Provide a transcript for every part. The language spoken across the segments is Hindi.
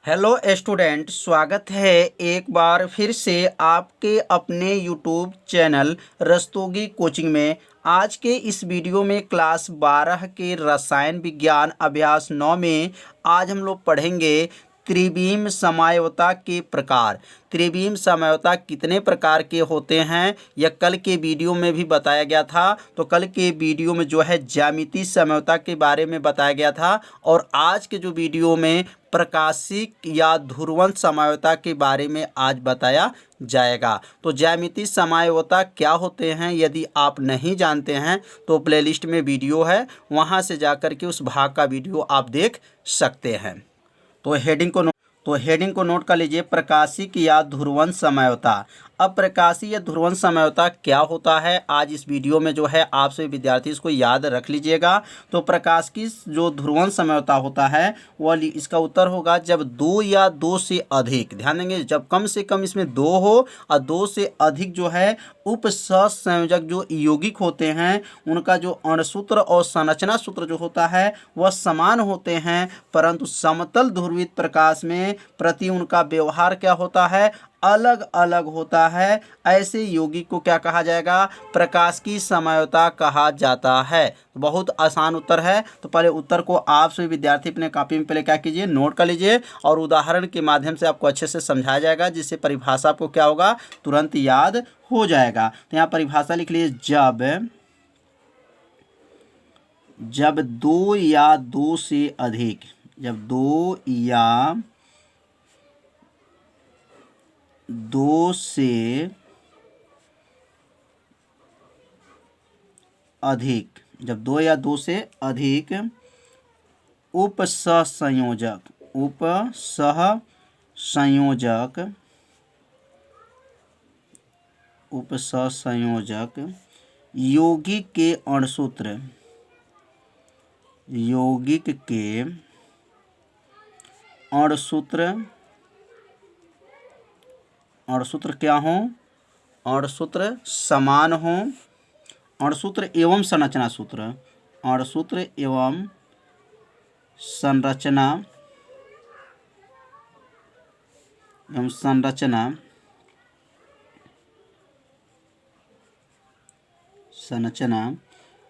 हेलो स्टूडेंट, स्वागत है एक बार फिर से आपके अपने यूट्यूब चैनल रस्तोगी कोचिंग में। आज के इस वीडियो में क्लास 12 के रसायन विज्ञान अभ्यास 9 में आज हम लोग पढ़ेंगे त्रिविम समझौता के प्रकार। त्रिविम समझौता कितने प्रकार के होते हैं यह कल के वीडियो में भी बताया गया था। तो कल के वीडियो में जो है ज्यामितीय समझौता के बारे में बताया गया था और आज के जो वीडियो में प्रकाशिक या ध्रुवण समझौता के बारे में आज बताया जाएगा। तो ज्यामितीय समझौता क्या होते हैं यदि आप नहीं जानते हैं तो प्लेलिस्ट में वीडियो है, वहां से जाकर के उस भाग का वीडियो आप देख सकते हैं। तो हेडिंग को नोट कर लीजिए, प्रकाशिक या ध्रुवण समझौता। अब प्रकाशिक या ध्रुवण समझौता क्या होता है आज इस वीडियो में जो है आप सभी विद्यार्थी इसको याद रख लीजिएगा। तो प्रकाशिक जो ध्रुवण समझौता होता है वह इसका उत्तर होगा जब दो या दो से अधिक, ध्यान देंगे, जब कम से कम इसमें दो हो और दो से अधिक जो है उपसहसंयोजक जो यौगिक होते हैं उनका जो अणुसूत्र और संरचना सूत्र जो होता है वह समान होते हैं, परंतु समतल ध्रुवित प्रकाश में प्रति उनका व्यवहार क्या होता है, अलग अलग होता है। ऐसे यौगिक को क्या कहा जाएगा, प्रकाशिकी समझौता कहा जाता है। बहुत आसान उत्तर है। तो पहले उत्तर को आप सभी विद्यार्थी अपने कॉपी में पहले क्या कीजिए, नोट कर लीजिए और उदाहरण के माध्यम से आपको अच्छे से समझाया जाएगा, जिससे परिभाषा आपको क्या होगा, तुरंत याद हो जाएगा। तो यहाँ परिभाषा लिख लीजिए, जब दो या दो से अधिक, जब दो या दो से अधिक, जब दो या दो से अधिक उपसहसंयोजक यौगिक के अणुसूत्र, यौगिक के अणुसूत्र क्या हो, अणुसूत्र समान हो, अणुसूत्र एवं संरचना सूत्र, अणुसूत्र एवं संरचना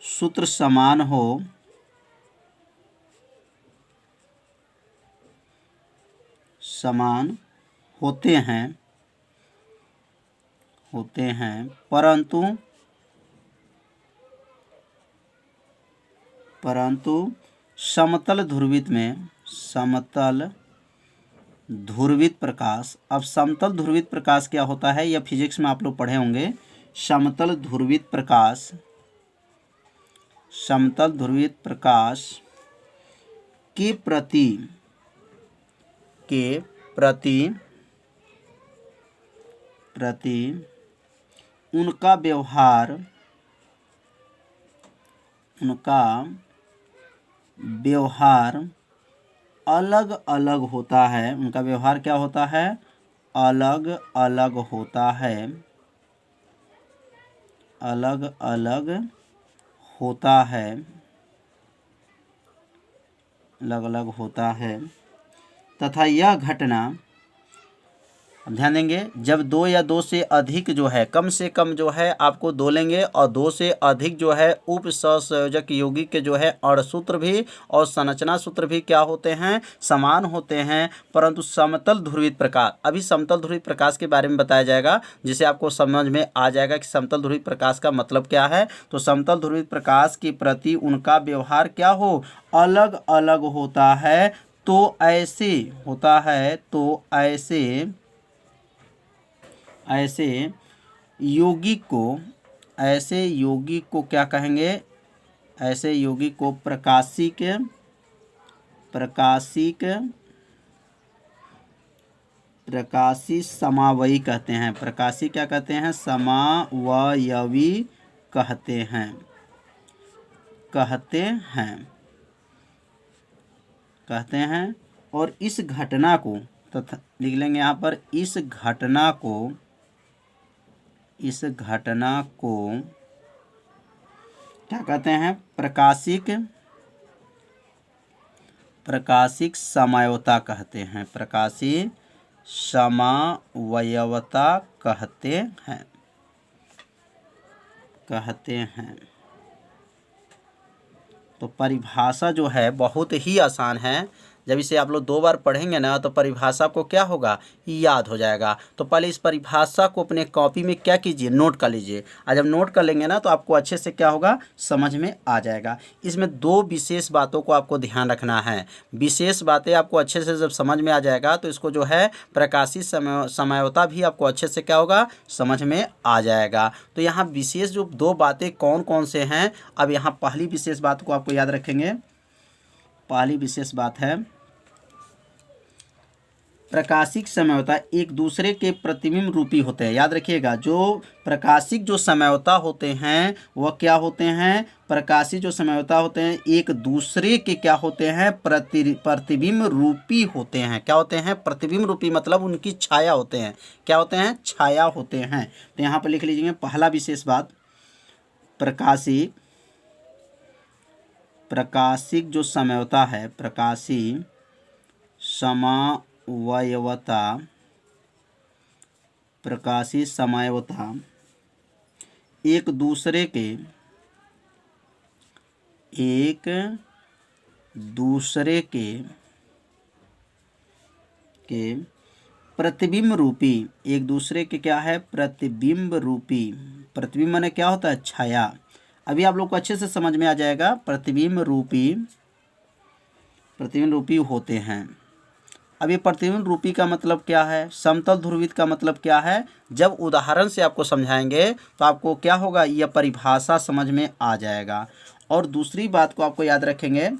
सूत्र समान हो, समान होते हैं परंतु समतल ध्रुवित प्रकाश। अब समतल ध्रुवित प्रकाश क्या होता है, यह फिजिक्स में आप लोग पढ़े होंगे। समतल ध्रुवित प्रकाश के प्रति उनका व्यवहार अलग अलग होता है। उनका व्यवहार क्या होता है, अलग अलग होता है, अलग अलग होता है, अलग अलग होता है तथा यह घटना, ध्यान देंगे, जब दो या दो से अधिक जो है, कम से कम जो है आपको दो लेंगे और दो से अधिक जो है उपसहसंयोजक यौगिक के जो है अणुसूत्र भी और संरचना सूत्र भी क्या होते हैं, समान होते हैं, परंतु समतल ध्रुवित प्रकाश। अभी समतल ध्रुवित प्रकाश के बारे में बताया जाएगा, जिसे आपको समझ में आ जाएगा कि समतल ध्रुवित प्रकाश का मतलब क्या है। तो समतल ध्रुवित प्रकाश के प्रति उनका व्यवहार क्या हो, अलग अलग होता है। तो ऐसे होता है, तो ऐसे यौगिक को क्या कहेंगे, ऐसे यौगिक को प्रकाशिक समावयवी कहते हैं। प्रकाशिक क्या कहते हैं, समावयवी कहते हैं। और इस घटना को तथा लिख लेंगे यहाँ पर, इस घटना को क्या कहते हैं, प्रकाशिक समयवता कहते हैं, प्रकाशिक समवयवता कहते हैं। तो परिभाषा जो है बहुत ही आसान है। जब इसे आप लोग 2 बार पढ़ेंगे ना तो परिभाषा आपको क्या होगा, याद हो जाएगा। तो पहले इस परिभाषा को अपने कॉपी में क्या कीजिए, नोट कर लीजिए। और जब नोट कर लेंगे ना तो आपको अच्छे से क्या होगा, समझ में आ जाएगा। इसमें 2 विशेष बातों को आपको ध्यान रखना है। विशेष बातें आपको अच्छे से जब समझ में आ जाएगा तो इसको जो है प्रकाशिक समयवता भी आपको अच्छे से क्या होगा, समझ में आ जाएगा। तो यहाँ विशेष जो 2 बातें कौन कौन से हैं, अब यहाँ पहली विशेष बात को आपको याद रखेंगे। पहली विशेष बात है प्रकाशिक समयवता एक दूसरे के प्रतिबिंब रूपी होते हैं। याद रखिएगा, जो प्रकाशिक जो समयवता होते हैं वह क्या होते हैं, प्रकाशिक जो समयवता होते हैं एक दूसरे के क्या होते हैं, प्रतिबिंब रूपी होते हैं। क्या होते हैं, प्रतिबिंब रूपी, मतलब उनकी छाया होते हैं। क्या होते हैं, छाया होते हैं। तो यहाँ पर लिख लीजिए पहला विशेष बात, प्रकाशिक जो समयवता है, प्रकाशिक समवयवता, प्रकाशिक समयवता एक दूसरे के प्रतिबिंब रूपी, एक दूसरे के क्या है, प्रतिबिंब रूपी। प्रतिबिंब माने क्या होता है, छाया। अभी आप लोग को अच्छे से समझ में आ जाएगा। प्रतिबिंब रूपी होते हैं। अब ये प्रतिबिंब रूपी का मतलब क्या है, समतल ध्रुवित का मतलब क्या है, जब उदाहरण से आपको समझाएंगे तो आपको क्या होगा, यह परिभाषा समझ में आ जाएगा। और दूसरी बात को आपको याद रखेंगे,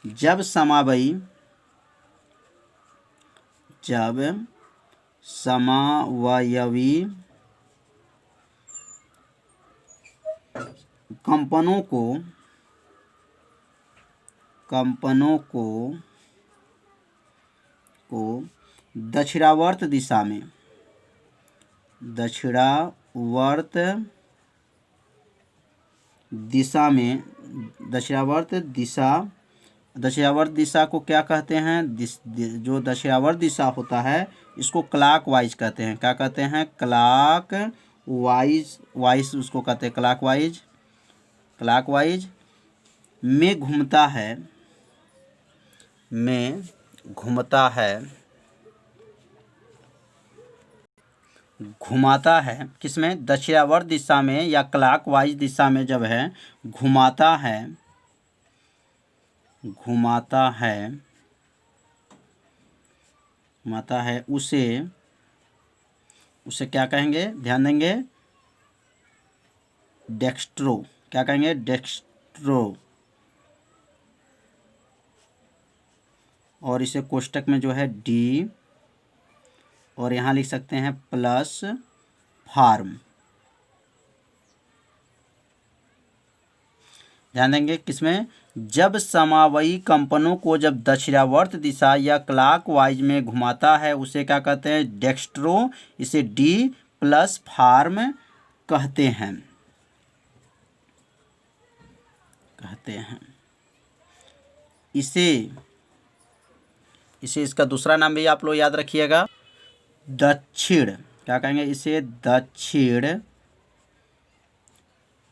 जब समावयवी कंपनों को दक्षिणावर्त दिशा को क्या कहते हैं, जो दक्षिणावर्त दिशा होता है इसको क्लॉकवाइज कहते हैं। क्या कहते हैं, क्लॉकवाइज उसको कहते हैं, क्लॉकवाइज में घुमाता है किसमें, दक्षिणावर्त दिशा में या क्लॉकवाइज दिशा में जब है घुमाता है उसे क्या कहेंगे, ध्यान देंगे, डेक्स्ट्रो। क्या कहेंगे, डेक्स्ट्रो। और इसे कोष्टक में जो है डी, और यहाँ लिख सकते हैं प्लस फार्म। ध्यान देंगे किसमें, जब समावयी कंपनों को जब दक्षिणावर्त दिशा या क्लॉकवाइज में घुमाता है उसे क्या कहते हैं, डेक्स्ट्रो। इसे डी प्लस फार्म कहते हैं। इसे इसका दूसरा नाम भी आप लोग याद रखिएगा, दक्षिण। क्या कहेंगे, इसे दक्षिण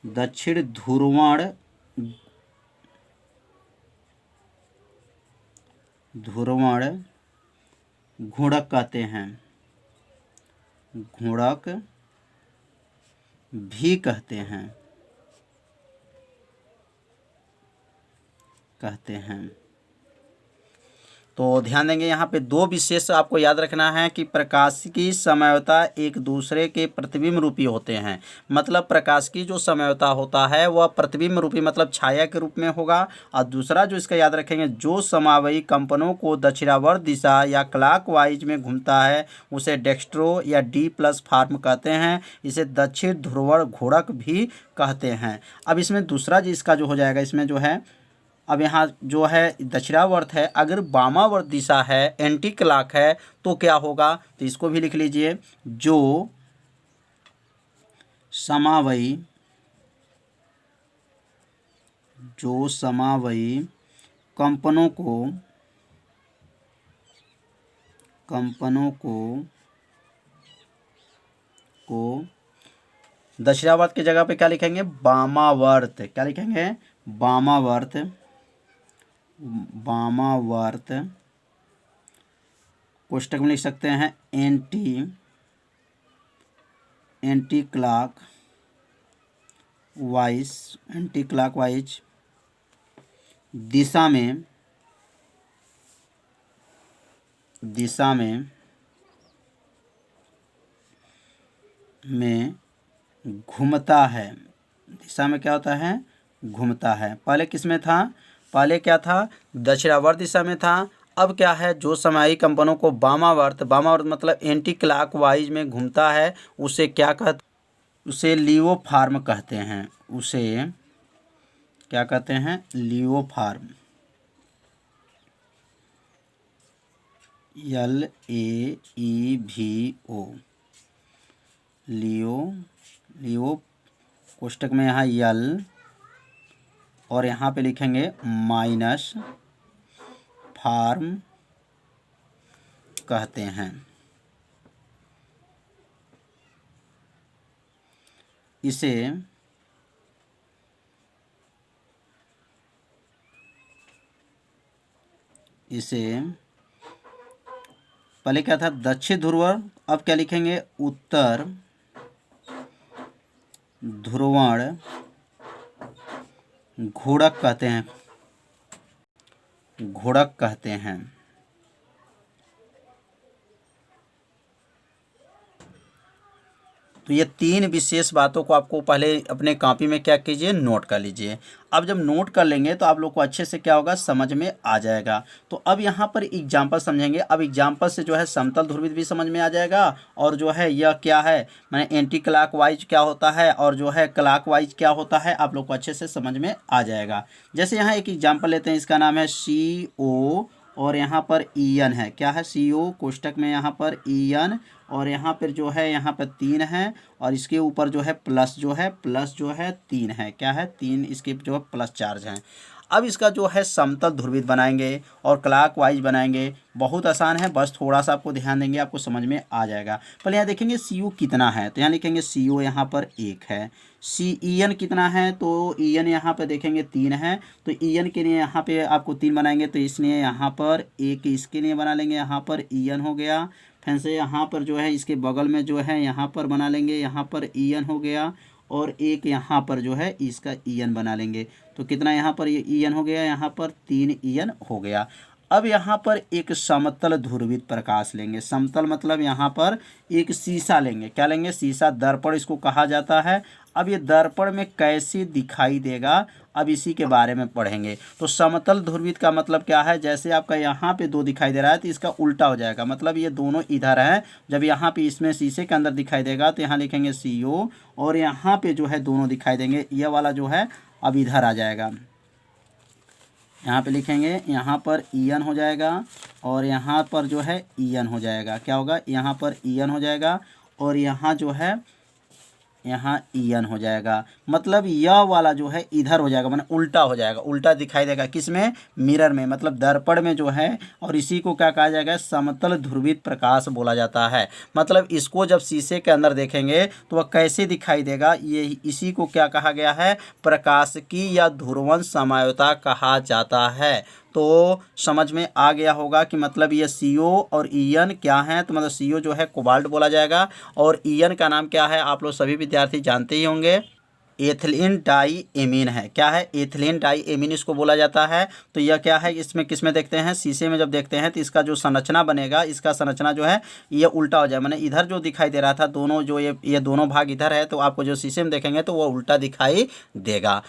ध्रुवण घुड़क कहते हैं, घुड़क भी कहते हैं। तो ध्यान देंगे यहाँ पे 2 विशेष आपको याद रखना है कि प्रकाशिकी समयवता एक दूसरे के प्रतिबिंब रूपी होते हैं। मतलब प्रकाशिकी जो समयवता होता है वह प्रतिबिंब रूपी मतलब छाया के रूप में होगा। और दूसरा जो इसका याद रखेंगे, जो समावयी कंपनों को दक्षिणावर्त दिशा या क्लॉकवाइज में घूमता है उसे डेक्स्ट्रो या डी प्लस फार्म कहते हैं। इसे दक्षिण ध्रुवण घोड़क भी कहते हैं। अब इसमें दूसरा जो इसका जो हो जाएगा, इसमें जो है अब यहाँ जो है दक्षिणावर्त है, अगर वामावर्त दिशा है, एंटी क्लॉक है तो क्या होगा, तो इसको भी लिख लीजिए, जो समावयी कंपनों को कंपनों को दक्षिणावर्त की जगह पे क्या लिखेंगे? वामावर्त। क्या लिखेंगे? वामावर्त। वामावर्त कोष्टक में लिख सकते हैं एंटी क्लॉक वाइज दिशा में घूमता है। दिशा में क्या होता है? घूमता है। पहले किस में था? पहले क्या था? दक्षिणावर्त दिशा में था। अब क्या है? जो समयायी कंपनों को वामावर्त मतलब एंटी क्लॉकवाइज में घूमता है, उसे क्या कहते? उसे लीओफार्म कहते हैं। उसे क्या कहते हैं? लीओफार्म। LAEVO। लियो कोष्टक में यहाँ यल और यहाँ पे लिखेंगे माइनस फार्म कहते हैं। इसे पहले क्या था? दक्षिण ध्रुव। अब क्या लिखेंगे? उत्तर ध्रुवण घोड़क कहते हैं। तो ये 3 विशेष बातों को आपको पहले अपने कॉपी में क्या कीजिए? नोट कर लीजिए। अब जब नोट कर लेंगे तो आप लोग को अच्छे से क्या होगा? समझ में आ जाएगा। तो अब यहाँ पर एग्जाम्पल समझेंगे। अब एग्जाम्पल से जो है समतल ध्रुवित भी समझ में आ जाएगा, और जो है यह क्या है, मैंने एंटी क्लॉकवाइज क्या होता है और जो है क्लॉकवाइज क्या होता है, आप लोग को अच्छे से समझ में आ जाएगा। जैसे यहाँ एक एग्जाम्पल लेते हैं, इसका नाम है CO और यहाँ पर EN है। क्या है? CO कोष्टक में यहाँ पर EN और यहाँ पर जो है यहाँ पर 3 है और इसके ऊपर जो है प्लस जो है 3 है। क्या है? 3 इसके जो है प्लस चार्ज हैं। अब इसका जो है समतल ध्रुवित बनाएंगे और क्लॉकवाइज बनाएंगे। बहुत आसान है, बस थोड़ा सा आपको ध्यान देंगे, आपको समझ में आ जाएगा। पहले यहाँ देखेंगे CO कितना है, तो यहाँ लिखेंगे CO यहाँ पर 1 है। EN कितना है, तो EN यहाँ पर देखेंगे 3 है। तो EN के लिए यहाँ पे आपको 3 बनाएंगे, तो इसलिए यहाँ पर 1 इसके लिए बना लेंगे, यहाँ पर EN हो गया। फिर से यहाँ पर जो है इसके बगल में जो है यहाँ पर बना लेंगे, यहाँ पर EN हो गया, और एक यहाँ पर जो है इसका EN बना लेंगे। तो कितना यहाँ पर ये EN हो गया? यहाँ पर 3 EN हो गया। अब यहाँ पर एक समतल ध्रुवित प्रकाश लेंगे। समतल मतलब यहाँ पर एक शीशा लेंगे। क्या लेंगे? शीशा, दर्पण इसको कहा जाता है। अब ये दर्पण में कैसे दिखाई देगा, अब इसी के बारे में पढ़ेंगे। तो समतल ध्रुवित का मतलब क्या है? जैसे आपका यहाँ पे 2 दिखाई दे रहा है तो इसका उल्टा हो जाएगा, मतलब ये दोनों इधर हैं। जब यहाँ पे इसमें शीशे के अंदर दिखाई देगा तो यहाँ लिखेंगे CO, और यहाँ पे जो है दोनों दिखाई देंगे, ये वाला जो है अब इधर आ जाएगा। यहाँ पे लिखेंगे, यहाँ पर EN हो जाएगा और यहाँ पर जो है EN हो जाएगा। क्या होगा? यहाँ पर EN हो जाएगा और यहाँ जो है यहाँ EN हो जाएगा। मतलब यह वाला जो है इधर हो जाएगा, माने उल्टा हो जाएगा, उल्टा दिखाई देगा। किसमें? मिरर में, मतलब दर्पण में जो है। और इसी को क्या कहा जाएगा? समतल ध्रुवित प्रकाश बोला जाता है। मतलब इसको जब शीशे के अंदर देखेंगे तो वह कैसे दिखाई देगा, ये इसी को क्या कहा गया है? प्रकाशिकी या ध्रुवण समयोता कहा जाता है। तो समझ में आ गया होगा कि मतलब ये CO और EN क्या है। तो मतलब CO जो है कोबाल्ट बोला जाएगा और EN का नाम क्या है, आप लोग सभी विद्यार्थी जानते ही होंगे, एथिलीन डाई एमीन है। क्या है? एथिलीन डाई एमीन इसको बोला जाता है। तो यह क्या है? इसमें किस में देखते हैं? शीशे में जब देखते हैं तो इसका जो संरचना बनेगा, इसका संरचना जो है ये उल्टा हो जाए, माने इधर जो दिखाई दे रहा था दोनों, जो ये दोनों भाग इधर है, तो आपको जो शीशे में देखेंगे तो वो उल्टा दिखाई देगा।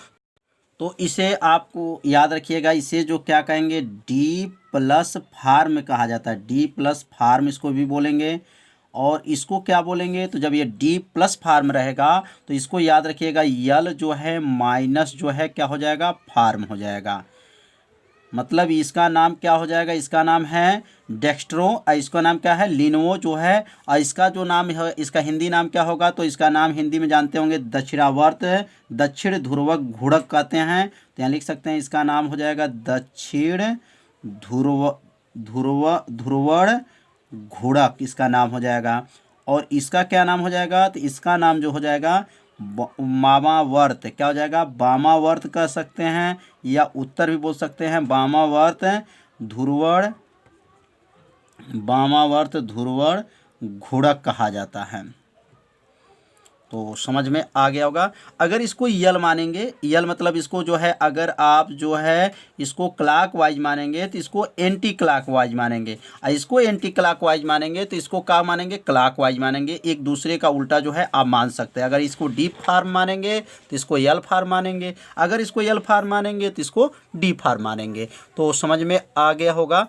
तो इसे आपको याद रखिएगा, इसे जो क्या कहेंगे? D+ फार्म कहा जाता है। D+ फार्म इसको भी बोलेंगे। और इसको क्या बोलेंगे? तो जब ये D+ फार्म रहेगा तो इसको याद रखिएगा, यल जो है माइनस जो है क्या हो जाएगा? फार्म हो जाएगा। मतलब इसका नाम क्या हो जाएगा? इसका नाम है डेक्स्ट्रो, इसका नाम क्या है? लिनोवो जो है। और इसका जो नाम है, इसका हिंदी नाम क्या होगा? तो इसका नाम हिंदी में जानते होंगे दक्षिणावर्त, दक्षिण ध्रुवक घूर्णक कहते हैं। तो यहाँ लिख सकते हैं, इसका नाम हो जाएगा दक्षिण ध्रुवण घुड़क इसका नाम हो जाएगा। और इसका क्या नाम हो जाएगा, तो इसका नाम जो हो जाएगा वामावर्त। क्या हो जाएगा, वामावर्त कह सकते हैं या उत्तर भी बोल सकते हैं। वामावर्त ध्रुवण, वामावर्त ध्रुवण घुड़क कहा जाता है। तो समझ में आ गया होगा। अगर इसको यल मानेंगे, यल मतलब इसको जो है, अगर आप जो है इसको क्लॉक वाइज मानेंगे तो इसको एंटी क्लॉक वाइज मानेंगे, और इसको एंटी क्लॉक वाइज मानेंगे तो इसको क्या मानेंगे, क्लॉक वाइज मानेंगे। एक दूसरे का उल्टा जो है आप मान सकते हैं। अगर इसको डी फार्म मानेंगे तो इसको यल फार्म मानेंगे, अगर इसको यल फार्म मानेंगे तो इसको डी फार्म मानेंगे। तो समझ में आ गया होगा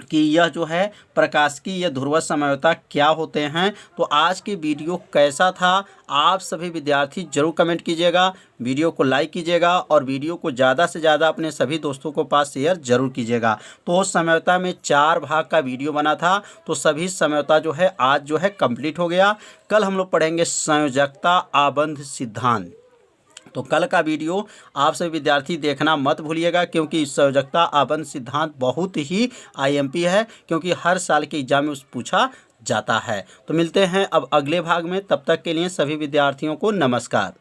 कि यह जो है प्रकाशिकी या ध्रुव समयोता क्या होते हैं। तो आज की वीडियो कैसा था, आप सभी विद्यार्थी जरूर कमेंट कीजिएगा, वीडियो को लाइक कीजिएगा और वीडियो को ज़्यादा से ज़्यादा अपने सभी दोस्तों को पास शेयर जरूर कीजिएगा। तो समयोता में 4 भाग का वीडियो बना था, तो सभी समयोता जो है आज जो है कंप्लीट हो गया। कल हम लोग पढ़ेंगे संयोजकता आबंध सिद्धांत। तो कल का वीडियो आप सभी विद्यार्थी देखना मत भूलिएगा, क्योंकि संयोजकता आबंध सिद्धांत बहुत ही आईएमपी है, क्योंकि हर साल के एग्जाम में पूछा जाता है। तो मिलते हैं अब अगले भाग में, तब तक के लिए सभी विद्यार्थियों को नमस्कार।